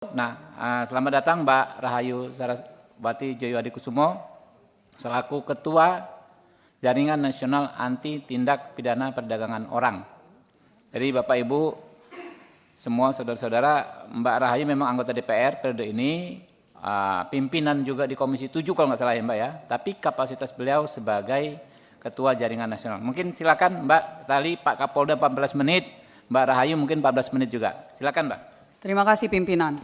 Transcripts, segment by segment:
Selamat datang Mbak Rahayu Saraswati Joyohadikusumo selaku Ketua Jaringan Nasional Anti Tindak Pidana Perdagangan Orang. Jadi Bapak Ibu, semua saudara-saudara, Mbak Rahayu memang anggota DPR periode ini, pimpinan juga di Komisi 7 kalau nggak salah ya Mbak ya, tapi kapasitas beliau sebagai Ketua Jaringan Nasional. Mungkin silakan Mbak Tali, Pak Kapolda 14 menit, Mbak Rahayu mungkin 14 menit juga. Silakan Mbak. Terima kasih pimpinan.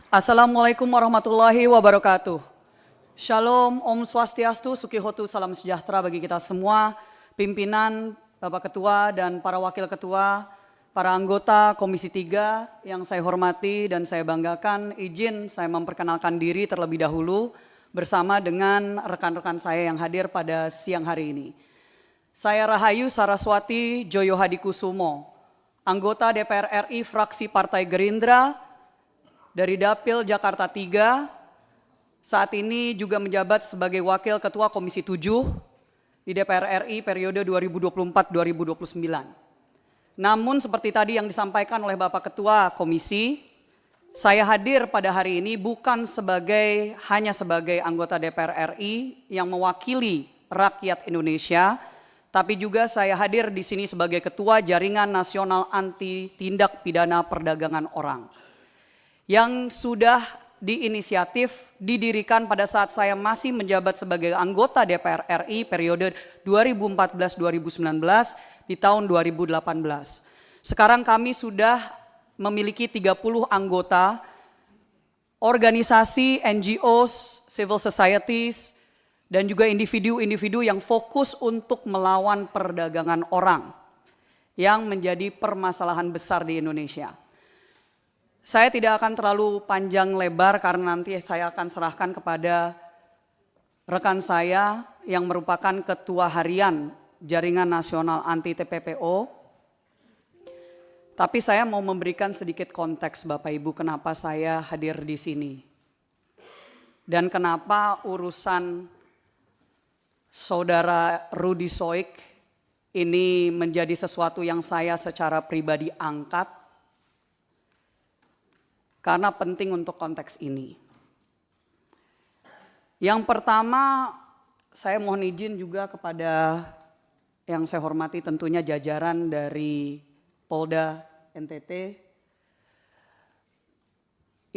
Assalamualaikum warahmatullahi wabarakatuh. Shalom, Om Swastiastu, Sukihotu, salam sejahtera bagi kita semua, pimpinan, Bapak Ketua dan para Wakil Ketua, para anggota Komisi 3 yang saya hormati dan saya banggakan. Izin saya memperkenalkan diri terlebih dahulu bersama dengan rekan-rekan saya yang hadir pada siang hari ini. Saya Rahayu Saraswati Joyohadikusumo, anggota DPR RI fraksi Partai Gerindra dari Dapil Jakarta 3, saat ini juga menjabat sebagai Wakil Ketua Komisi 7 di DPR RI periode 2024-2029. Namun seperti tadi yang disampaikan oleh Bapak Ketua Komisi, saya hadir pada hari ini bukan hanya sebagai anggota DPR RI yang mewakili rakyat Indonesia, tapi juga saya hadir di sini sebagai Ketua Jaringan Nasional Anti Tindak Pidana Perdagangan Orang yang sudah diinisiatif didirikan pada saat saya masih menjabat sebagai anggota DPR RI periode 2014-2019 di tahun 2018. Sekarang kami sudah memiliki 30 anggota organisasi, NGOs, civil societies, dan juga individu-individu yang fokus untuk melawan perdagangan orang yang menjadi permasalahan besar di Indonesia. Saya tidak akan terlalu panjang lebar karena nanti saya akan serahkan kepada rekan saya yang merupakan Ketua Harian Jaringan Nasional Anti TPPO. Tapi saya mau memberikan sedikit konteks Bapak Ibu kenapa saya hadir di sini. Dan kenapa urusan Saudara Rudy Soik ini menjadi sesuatu yang saya secara pribadi angkat karena penting untuk konteks ini. Yang pertama, saya mohon izin juga kepada yang saya hormati tentunya jajaran dari Polda NTT.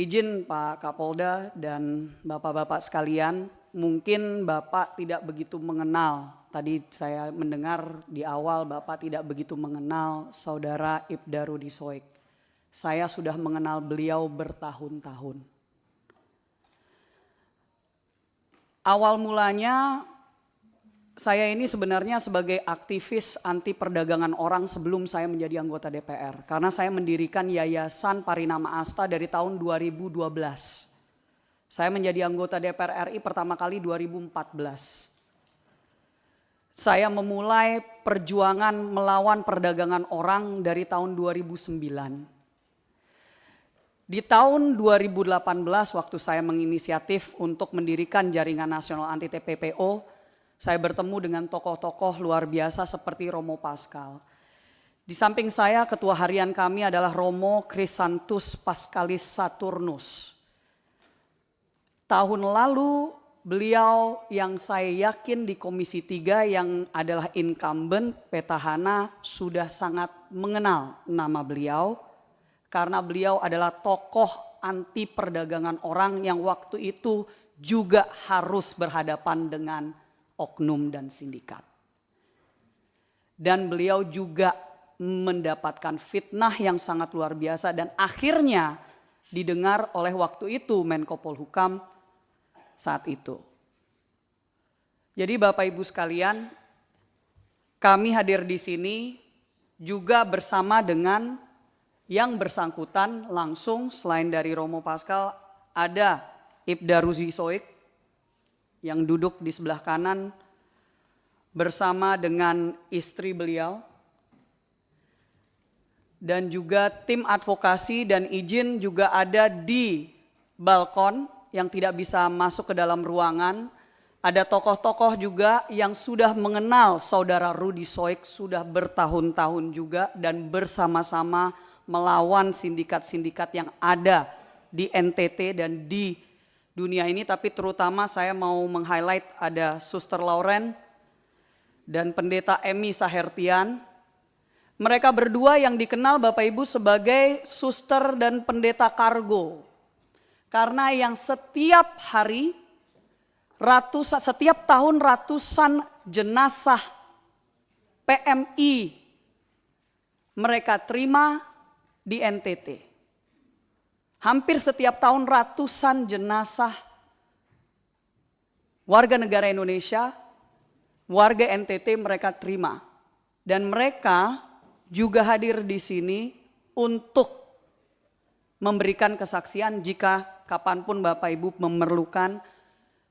Izin Pak Kapolda dan Bapak-Bapak sekalian, mungkin Bapak tidak begitu mengenal, tadi saya mendengar di awal Bapak tidak begitu mengenal Saudara Ibda Rudy Soik. Saya sudah mengenal beliau bertahun-tahun. Awal mulanya saya ini sebenarnya sebagai aktivis anti perdagangan orang sebelum saya menjadi anggota DPR. Karena saya mendirikan Yayasan Parinama Asta dari tahun 2012. Saya menjadi anggota DPR RI pertama kali 2014. Saya memulai perjuangan melawan perdagangan orang dari tahun 2009. Di tahun 2018 waktu saya menginisiatif untuk mendirikan Jaringan Nasional Anti TPPO, saya bertemu dengan tokoh-tokoh luar biasa seperti Romo Pascal. Di samping saya ketua harian kami adalah Romo Krisantus Pascalis Saturnus. Tahun lalu beliau yang saya yakin di Komisi 3 yang adalah incumbent petahana sudah sangat mengenal nama beliau. Karena beliau adalah tokoh anti perdagangan orang yang waktu itu juga harus berhadapan dengan oknum dan sindikat. Dan beliau juga mendapatkan fitnah yang sangat luar biasa dan akhirnya didengar oleh waktu itu Menko Polhukam saat itu. Jadi Bapak Ibu sekalian, kami hadir di sini juga bersama dengan yang bersangkutan langsung selain dari Romo Pascal ada Ibda Rudy Soik yang duduk di sebelah kanan bersama dengan istri beliau dan juga tim advokasi dan izin juga ada di balkon yang tidak bisa masuk ke dalam ruangan. Ada tokoh-tokoh juga yang sudah mengenal Saudara Rudy Soik sudah bertahun-tahun juga dan bersama-sama melawan sindikat-sindikat yang ada di NTT dan di dunia ini, tapi terutama saya mau meng-highlight ada Suster Lauren dan Pendeta Emi Sahertian. Mereka berdua yang dikenal Bapak Ibu sebagai suster dan pendeta kargo. Karena yang setiap hari, setiap tahun ratusan jenazah PMI mereka terima di NTT. Hampir setiap tahun ratusan jenazah warga negara Indonesia, warga NTT mereka terima. Dan mereka juga hadir di sini untuk memberikan kesaksian jika kapanpun Bapak Ibu memerlukan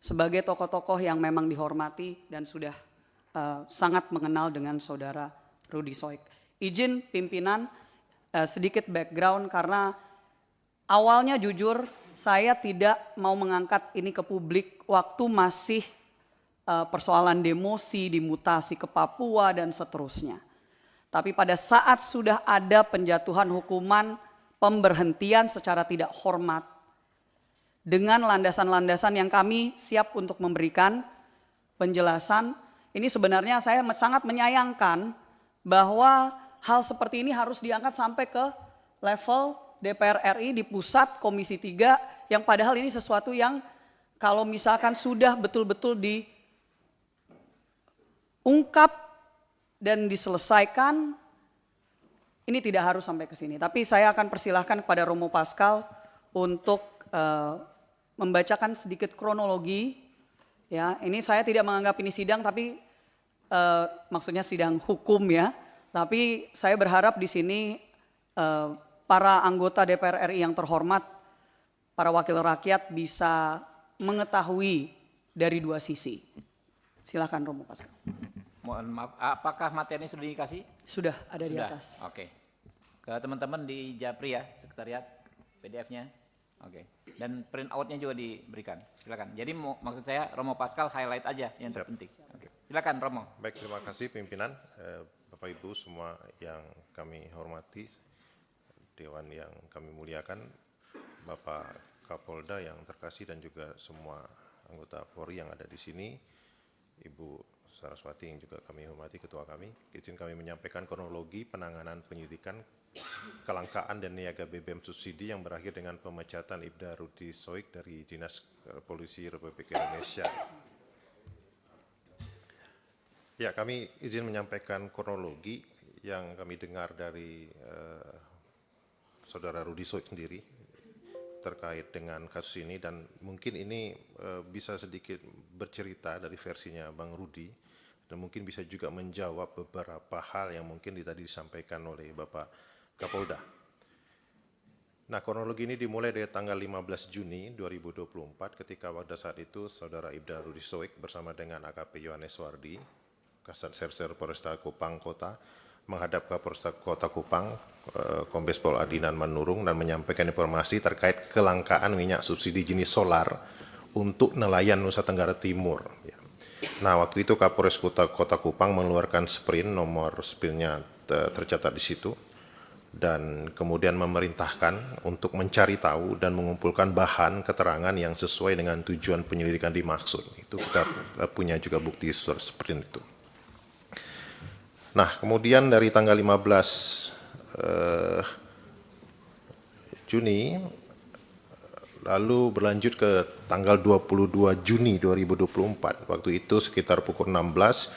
sebagai tokoh-tokoh yang memang dihormati dan sudah sangat mengenal dengan saudara Rudy Soik. Izin pimpinan sedikit background karena awalnya jujur saya tidak mau mengangkat ini ke publik waktu masih persoalan demosi, dimutasi ke Papua dan seterusnya. Tapi pada saat sudah ada penjatuhan hukuman pemberhentian secara tidak hormat dengan landasan-landasan yang kami siap untuk memberikan penjelasan, ini sebenarnya saya sangat menyayangkan bahwa hal seperti ini harus diangkat sampai ke level DPR RI di pusat Komisi 3 yang padahal ini sesuatu yang kalau misalkan sudah betul-betul diungkap dan diselesaikan, ini tidak harus sampai ke sini. Tapi saya akan persilahkan kepada Romo Pascal untuk membacakan sedikit kronologi. Ya, ini saya tidak menganggap ini sidang, tapi maksudnya sidang hukum ya. Tapi saya berharap di sini para anggota DPR RI yang terhormat, para wakil rakyat bisa mengetahui dari dua sisi. Silakan Romo Pascal. Mohon maaf, apakah materi sudah dikasih? Sudah ada di atas. Oke. Ke teman-teman di Japri ya, sekretariat, PDF-nya. Oke. Dan print out-nya juga diberikan. Silakan. Jadi maksud saya Romo Pascal highlight aja yang terpenting. Oke. Silakan Romo. Baik, terima kasih pimpinan, Bapak Ibu semua yang kami hormati, Dewan yang kami muliakan, Bapak Kapolda yang terkasih dan juga semua anggota Polri yang ada di sini, Ibu Saraswati yang juga kami hormati, ketua kami. Izin kami menyampaikan kronologi penanganan penyidikan kelangkaan dan niaga BBM subsidi yang berakhir dengan pemecatan Ibda Rudy Soik dari Dinas Polisi Republik Indonesia. Ya, kami izin menyampaikan kronologi yang kami dengar dari saudara Rudy Soik sendiri terkait dengan kasus ini, dan mungkin ini bisa sedikit bercerita dari versinya Bang Rudy dan mungkin bisa juga menjawab beberapa hal yang mungkin tadi disampaikan oleh Bapak Kapolda. Nah, kronologi ini dimulai dari tanggal 15 Juni 2024 ketika pada saat itu saudara Ibda Rudy Soik bersama dengan AKP Yohanes Wardi, Kasat Serser Polresta Kupang Kota, menghadap ke Polresta Kota Kupang, Kombes Pol Adinan Manurung, dan menyampaikan informasi terkait kelangkaan minyak subsidi jenis solar untuk nelayan Nusa Tenggara Timur. Ya. Nah, waktu itu Kapolres Kota Kupang mengeluarkan sprint, nomor sprintnya tercatat di situ, dan kemudian memerintahkan untuk mencari tahu dan mengumpulkan bahan keterangan yang sesuai dengan tujuan penyelidikan dimaksud. Itu kita punya juga bukti sprint itu. Nah, kemudian dari tanggal 15 Juni, lalu berlanjut ke tanggal 22 Juni 2024. Waktu itu sekitar pukul 16,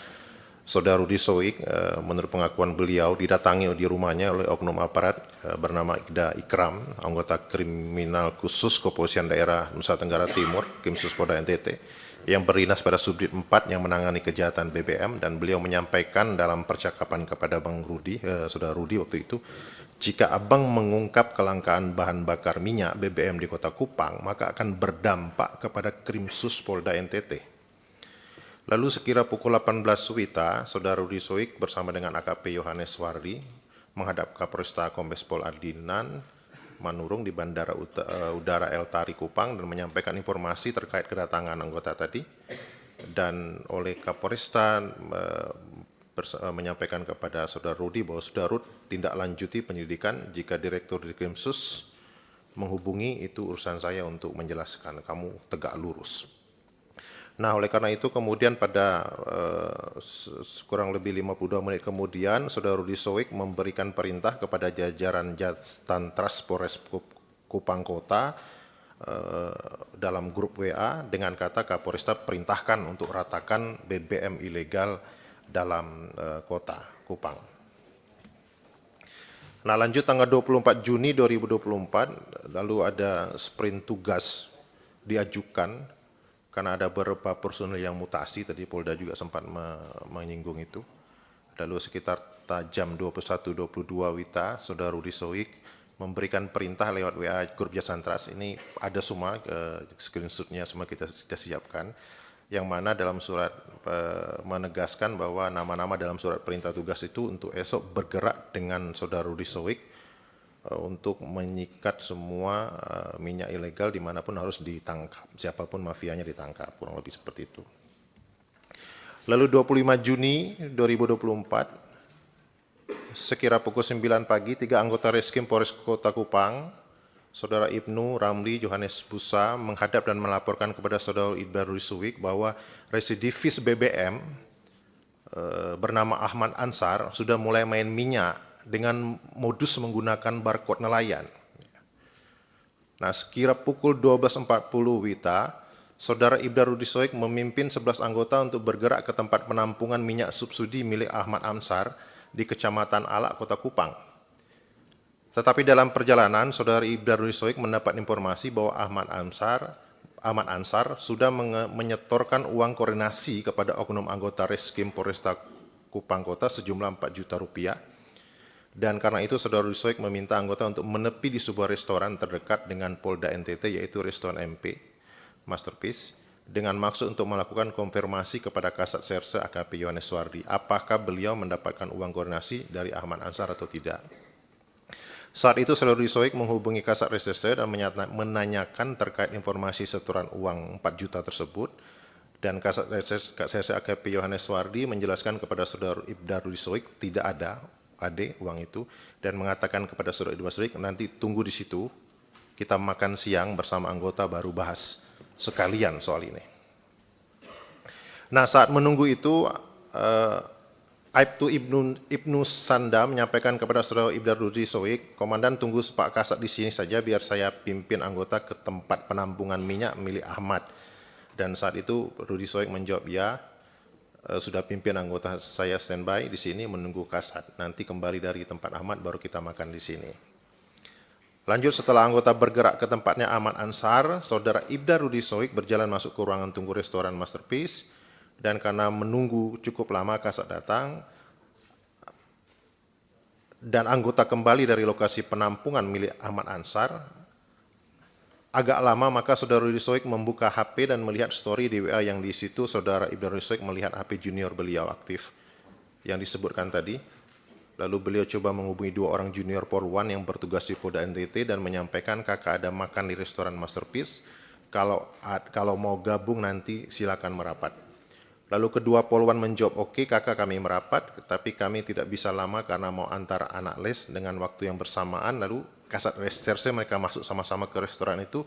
saudara Rudy Soik menurut pengakuan beliau didatangi di rumahnya oleh oknum aparat bernama Ida Ikram, anggota kriminal khusus Kepolisian Daerah Nusa Tenggara Timur, Krimsus Polda NTT, yang berdinas pada Subdit 4 yang menangani kejahatan BBM, dan beliau menyampaikan dalam percakapan kepada Bang Rudy, saudara Rudy waktu itu, jika abang mengungkap kelangkaan bahan bakar minyak BBM di Kota Kupang, maka akan berdampak kepada Krimsus Polda NTT. Lalu sekira pukul 18 Wita, saudara Rudy Soik bersama dengan AKP Yohanes Wardi menghadap Kapolresta Kombes Pol Adinan Manurung di Bandara Udara El Tari Kupang dan menyampaikan informasi terkait kedatangan anggota tadi, dan oleh Kapolresta menyampaikan kepada saudara Rudy bahwa saudara Rudy tindak lanjuti penyelidikan jika Direktur Krimsus menghubungi, itu urusan saya untuk menjelaskan, kamu tegak lurus. Nah, oleh karena itu kemudian pada kurang lebih 52 menit kemudian, Saudara Rudi Soik memberikan perintah kepada jajaran Jatantras Polres Kupang Kota dalam grup WA dengan kata Kapolresta perintahkan untuk ratakan BBM ilegal dalam kota Kupang. Nah, lanjut tanggal 24 Juni 2024, lalu ada sprint tugas diajukan karena ada beberapa personel yang mutasi, tadi Polda juga sempat menyinggung itu. Lalu sekitar jam 21.22 WITA, Saudara Rudi Soik memberikan perintah lewat WA grup Jatantras. Ini ada semua screenshotnya, semua kita siapkan, yang mana dalam surat menegaskan bahwa nama-nama dalam surat perintah tugas itu untuk esok bergerak dengan Saudara Rudi Soik untuk menyikat semua minyak ilegal dimanapun harus ditangkap, siapapun mafianya ditangkap, kurang lebih seperti itu. Lalu 25 Juni 2024, sekira pukul 9 pagi, 3 anggota Reskrim Polres Kota Kupang, Saudara Ibnu, Ramli, Johannes Busa menghadap dan melaporkan kepada Saudara Ibda Rudi Soik bahwa residivis BBM bernama Ahmad Ansar sudah mulai main minyak dengan modus menggunakan barcode nelayan. Nah, sekira pukul 12.40 WITA, Saudara Ibda Rudi Soik memimpin 11 anggota untuk bergerak ke tempat penampungan minyak subsidi milik Ahmad Ansar di Kecamatan Alak, Kota Kupang. Tetapi dalam perjalanan, Saudara Ibda Rudi Soik mendapat informasi bahwa Ahmad Ansar sudah menyetorkan uang koordinasi kepada oknum anggota Reskrim Polresta Kupang Kota sejumlah 4 juta rupiah. Dan karena itu, Saudara Rudi Soik meminta anggota untuk menepi di sebuah restoran terdekat dengan Polda NTT, yaitu Restoran MP, Masterpiece, dengan maksud untuk melakukan konfirmasi kepada Kasat Serse AKP Yohanes Suwardi, apakah beliau mendapatkan uang koordinasi dari Ahmad Ansar atau tidak. Saat itu, Saudara Rudi Soik menghubungi Kasat Reserse dan menanyakan terkait informasi setoran uang 4 juta tersebut, dan Kasat Reserse AKP Yohanes Suwardi menjelaskan kepada Saudara Ibda Rudi Soik tidak ada uang itu, dan mengatakan kepada Saudara Ibda Rudi Soik, nanti tunggu di situ, kita makan siang bersama anggota baru bahas sekalian soal ini. Nah, saat menunggu itu, Aibtu Ibnu Sanda menyampaikan kepada Saudara Ibda Rudi Soik, Komandan tunggu Pak Kasat di sini saja biar saya pimpin anggota ke tempat penampungan minyak milik Ahmad. Dan saat itu Rudi Soik menjawab, ya, sudah pimpin anggota saya standby di sini menunggu Kasat. Nanti kembali dari tempat Ahmad baru kita makan di sini. Lanjut, setelah anggota bergerak ke tempatnya Ahmad Ansar, Saudara Ibda Rudi Soik berjalan masuk ke ruangan tunggu restoran Masterpiece. Dan karena menunggu cukup lama, Kasat datang dan anggota kembali dari lokasi penampungan milik Ahmad Ansar. Agak lama, maka Saudara Rudi Soik membuka HP dan melihat story di WA yang di situ Saudara Ibda Rudi Soik melihat HP junior beliau aktif yang disebutkan tadi. Lalu beliau coba menghubungi 2 orang junior Polwan yang bertugas di Polda NTT dan menyampaikan kakak ada makan di restoran Masterpiece. Kalau mau gabung nanti silakan merapat. Lalu kedua Polwan menjawab, oke kakak kami merapat, tapi kami tidak bisa lama karena mau antar anak les dengan waktu yang bersamaan. Lalu Kasat Reserse mereka masuk sama-sama ke restoran itu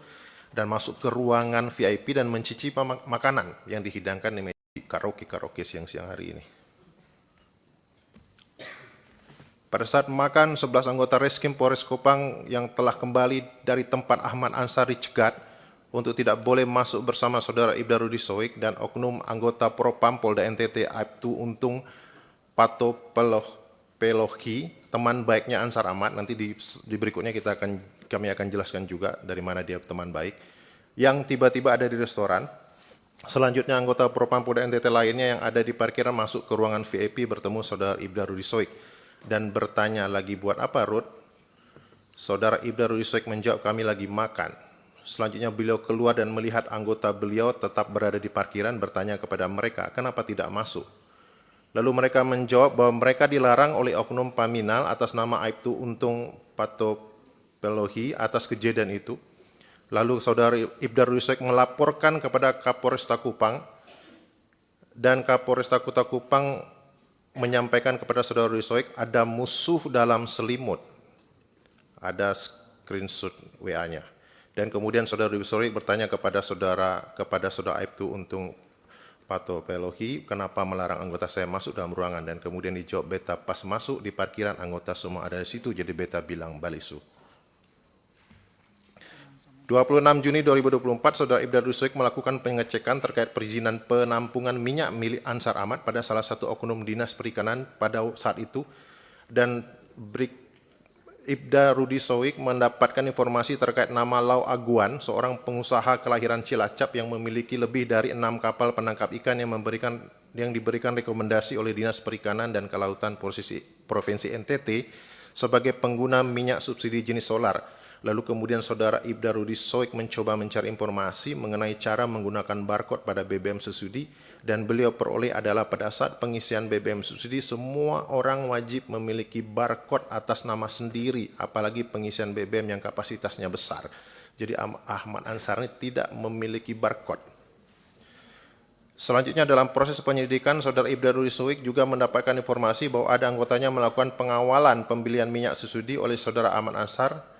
dan masuk ke ruangan VIP dan mencicipi makanan yang dihidangkan di meja karaoke siang-siang hari ini. Pada saat makan, 11 anggota Reskrim Polres Kupang yang telah kembali dari tempat Ahmad Ansar dicegat untuk tidak boleh masuk bersama Saudara Ibda Rudi Soik dan oknum anggota Propam Polda NTT Aibtu Untung Pato Pelohi, teman baiknya Ansar Ahmad. Nanti di berikutnya kami akan jelaskan juga dari mana dia teman baik, yang tiba-tiba ada di restoran. Selanjutnya anggota Propam Polda NTT lainnya yang ada di parkiran masuk ke ruangan VIP bertemu Saudara Ibda Rudi Soik dan bertanya, lagi buat apa Rud? Saudara Ibda Rudi Soik menjawab, kami lagi makan. Selanjutnya beliau keluar dan melihat anggota beliau tetap berada di parkiran, bertanya kepada mereka, kenapa tidak masuk? Lalu mereka menjawab bahwa mereka dilarang oleh oknum Paminal atas nama Aibtu Untung Pato Pelohi atas kejadian itu. Lalu Saudara Ibda Rudi Soik melaporkan kepada Kapolresta Kupang, dan Kapolresta Kota Kupang menyampaikan kepada Saudara Rudi Soik ada musuh dalam selimut. Ada screenshot WA-nya. Dan kemudian saudara Rudi Soik bertanya kepada saudara Aibtu Untung Patopelehi, kenapa melarang anggota saya masuk dalam ruangan, dan kemudian dijawab beta pas masuk di parkiran anggota semua ada di situ, jadi beta bilang balisu. 26 Juni 2024, saudara Ibda Rudi Soik melakukan pengecekan terkait perizinan penampungan minyak milik Ansar Ahmad pada salah satu oknum dinas perikanan pada saat itu, dan Ibda Rudi Soik mendapatkan informasi terkait nama Lau Aguan, seorang pengusaha kelahiran Cilacap yang memiliki lebih dari 6 kapal penangkap ikan yang diberikan rekomendasi oleh Dinas Perikanan dan Kelautan Provinsi NTT sebagai pengguna minyak subsidi jenis solar. Lalu kemudian saudara Ibda Rudi Soik mencoba mencari informasi mengenai cara menggunakan barcode pada BBM subsidi, dan beliau peroleh adalah pada saat pengisian BBM subsidi semua orang wajib memiliki barcode atas nama sendiri, apalagi pengisian BBM yang kapasitasnya besar. Jadi Ahmad Ansar ini tidak memiliki barcode. Selanjutnya dalam proses penyelidikan, saudara Ibda Rudi Soik juga mendapatkan informasi bahwa ada anggotanya melakukan pengawalan pembelian minyak subsidi oleh saudara Ahmad Ansar.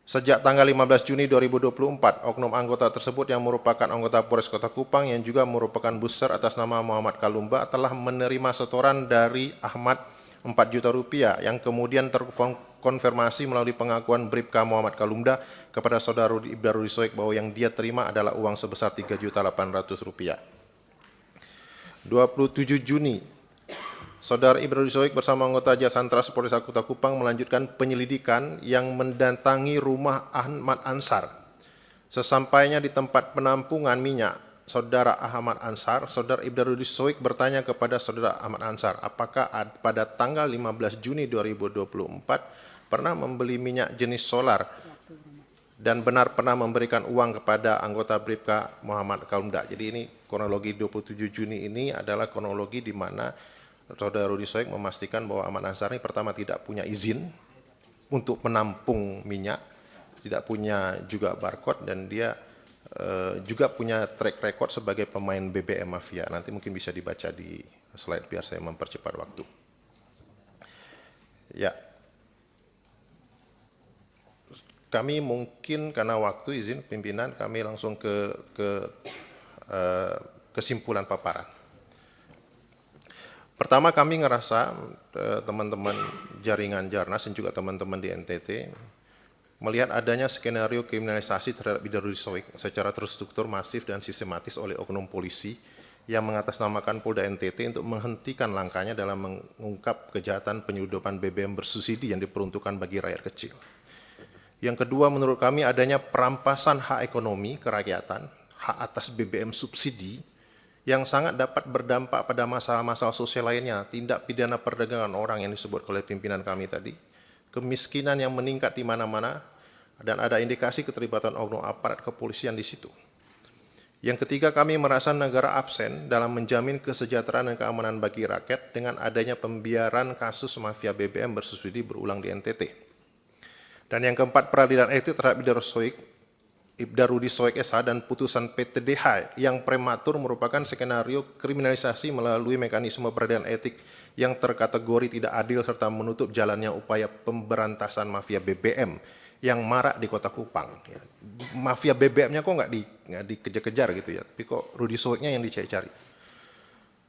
Sejak tanggal 15 Juni 2024, oknum anggota tersebut yang merupakan anggota Polres Kota Kupang yang juga merupakan booster atas nama Muhammad Kalumba telah menerima setoran dari Ahmad 4 juta rupiah yang kemudian terkonfirmasi melalui pengakuan Bribka Muhammad Kalumba kepada saudara Ibda Rudi Soik bahwa yang dia terima adalah uang sebesar 3.800.000 rupiah. 27 Juni, saudara Ibda Rudi Soik bersama anggota Jasantra Polres Kota Kupang melanjutkan penyelidikan yang mendatangi rumah Ahmad Ansar. Sesampainya di tempat penampungan minyak saudara Ahmad Ansar, saudara Ibda Rudi Soik bertanya kepada saudara Ahmad Ansar, apakah pada tanggal 15 Juni 2024 pernah membeli minyak jenis solar dan benar pernah memberikan uang kepada anggota Bribka Muhammad Kalumda. Jadi ini kronologi 27 Juni ini adalah kronologi di mana saudara Rudi Soik memastikan bahwa Ahmad Ansar ini pertama tidak punya izin untuk menampung minyak, tidak punya juga barcode, dan dia juga punya track record sebagai pemain BBM mafia. Nanti mungkin bisa dibaca di slide biar saya mempercepat waktu. Ya, kami mungkin karena waktu izin pimpinan kami langsung ke kesimpulan paparan. Pertama, kami ngerasa teman-teman jaringan Jarnas dan juga teman-teman di NTT melihat adanya skenario kriminalisasi terhadap Ibda Rudi Soik secara terstruktur, masif, dan sistematis oleh oknum polisi yang mengatasnamakan Polda NTT untuk menghentikan langkahnya dalam mengungkap kejahatan penyeludupan BBM bersubsidi yang diperuntukkan bagi rakyat kecil. Yang kedua, menurut kami adanya perampasan hak ekonomi kerakyatan, hak atas BBM subsidi, yang sangat dapat berdampak pada masalah-masalah sosial lainnya, tindak pidana perdagangan orang yang disebut oleh pimpinan kami tadi, kemiskinan yang meningkat di mana-mana, dan ada indikasi keterlibatan oknum aparat kepolisian di situ. Yang ketiga, kami merasa negara absen dalam menjamin kesejahteraan dan keamanan bagi rakyat dengan adanya pembiaran kasus mafia BBM bersubsidi berulang di NTT. Dan yang keempat, peradilan etik terhadap Ibda Rudi Soik SH dan putusan PTDH yang prematur merupakan skenario kriminalisasi melalui mekanisme peradilan etik yang terkategori tidak adil serta menutup jalannya upaya pemberantasan mafia BBM yang marak di Kota Kupang. Ya, mafia BBM-nya kok nggak dikejar-kejar gitu ya, tapi kok Rudi Soiknya yang dicari-cari.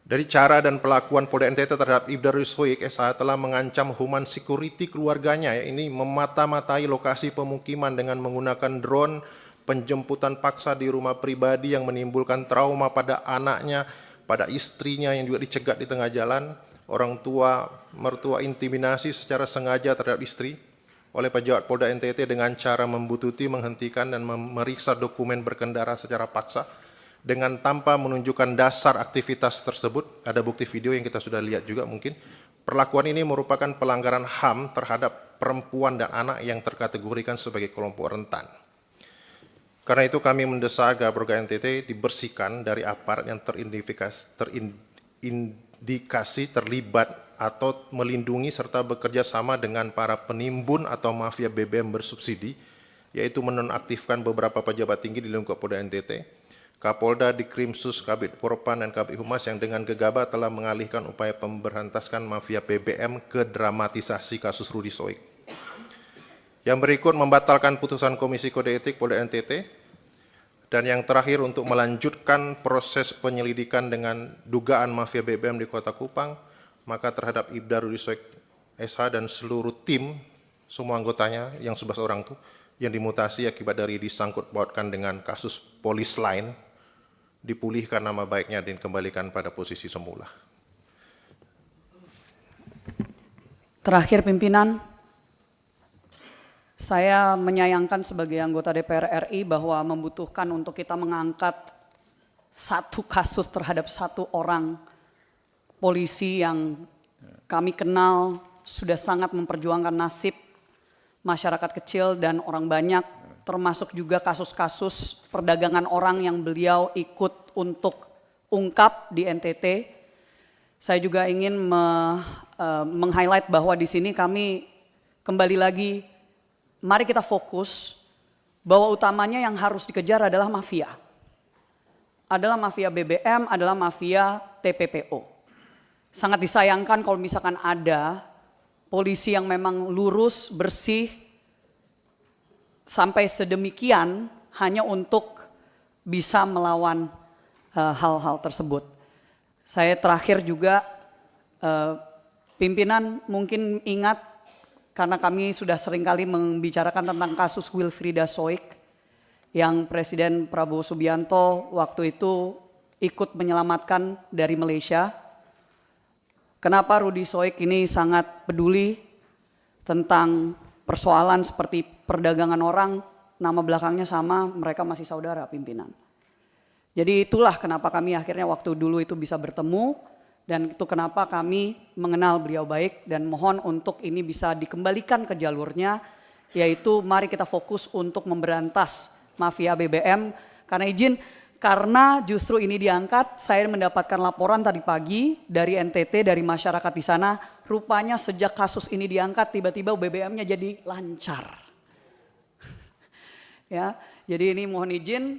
Dari cara dan pelakuan Polda NTT terhadap Ibda Rudi Soik SH telah mengancam human security keluarganya, ya, ini memata-matai lokasi pemukiman dengan menggunakan drone, penjemputan paksa di rumah pribadi yang menimbulkan trauma pada anaknya, pada istrinya yang juga dicegat di tengah jalan, orang tua, mertua intimidasi secara sengaja terhadap istri oleh pejabat Polda NTT dengan cara membututi, menghentikan, dan memeriksa dokumen berkendara secara paksa dengan tanpa menunjukkan dasar aktivitas tersebut. Ada bukti video yang kita sudah lihat juga mungkin. Perlakuan ini merupakan pelanggaran HAM terhadap perempuan dan anak yang terkategorikan sebagai kelompok rentan. Karena itu kami mendesak agar Polda NTT dibersihkan dari aparat yang terindikasi terlibat atau melindungi serta bekerja sama dengan para penimbun atau mafia BBM bersubsidi, yaitu menonaktifkan beberapa pejabat tinggi di lingkup Polda NTT, Kapolda, Dikrimsus, Kabid Propam, dan Kabid Humas yang dengan gegabah telah mengalihkan upaya pemberantasan mafia BBM ke dramatisasi kasus Rudi Soik. Yang berikut membatalkan putusan Komisi Kode Etik Polda NTT. Dan yang terakhir untuk melanjutkan proses penyelidikan dengan dugaan mafia BBM di Kota Kupang, maka terhadap Ibda Rudi Soek SH dan seluruh tim, semua anggotanya yang 11 orang itu, yang dimutasi akibat dari disangkut pautkan dengan kasus polis lain, dipulihkan nama baiknya dan dikembalikan pada posisi semula. Terakhir pimpinan, saya menyayangkan sebagai anggota DPR RI bahwa membutuhkan untuk kita mengangkat satu kasus terhadap satu orang polisi yang kami kenal sudah sangat memperjuangkan nasib masyarakat kecil dan orang banyak, termasuk juga kasus-kasus perdagangan orang yang beliau ikut untuk ungkap di NTT. Saya juga ingin meng-highlight bahwa di sini kami kembali lagi, mari kita fokus bahwa utamanya yang harus dikejar adalah mafia. Adalah mafia BBM, adalah mafia TPPO. Sangat disayangkan kalau misalkan ada polisi yang memang lurus, bersih, sampai sedemikian hanya untuk bisa melawan hal-hal tersebut. Saya terakhir juga, pimpinan mungkin ingat, karena kami sudah seringkali membicarakan tentang kasus Wilfrieda Soek yang Presiden Prabowo Subianto waktu itu ikut menyelamatkan dari Malaysia. Kenapa Rudi Soek ini sangat peduli tentang persoalan seperti perdagangan orang, nama belakangnya sama, mereka masih saudara pimpinan. Jadi itulah kenapa kami akhirnya waktu dulu itu bisa bertemu, dan itu kenapa kami mengenal beliau baik dan mohon untuk ini bisa dikembalikan ke jalurnya, yaitu mari kita fokus untuk memberantas mafia BBM. Karena justru ini diangkat, saya mendapatkan laporan tadi pagi dari NTT, dari masyarakat di sana, rupanya sejak kasus ini diangkat tiba-tiba BBM-nya jadi lancar. Ya, jadi ini mohon izin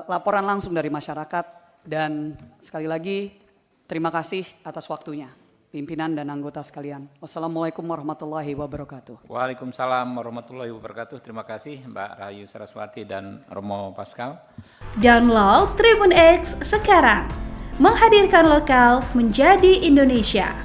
laporan langsung dari masyarakat, dan sekali lagi terima kasih atas waktunya pimpinan dan anggota sekalian. Wassalamualaikum warahmatullahi wabarakatuh. Waalaikumsalam warahmatullahi wabarakatuh. Terima kasih Mbak Rahayu Saraswati dan Romo Pascal. Download Tribun X sekarang, menghadirkan lokal menjadi Indonesia.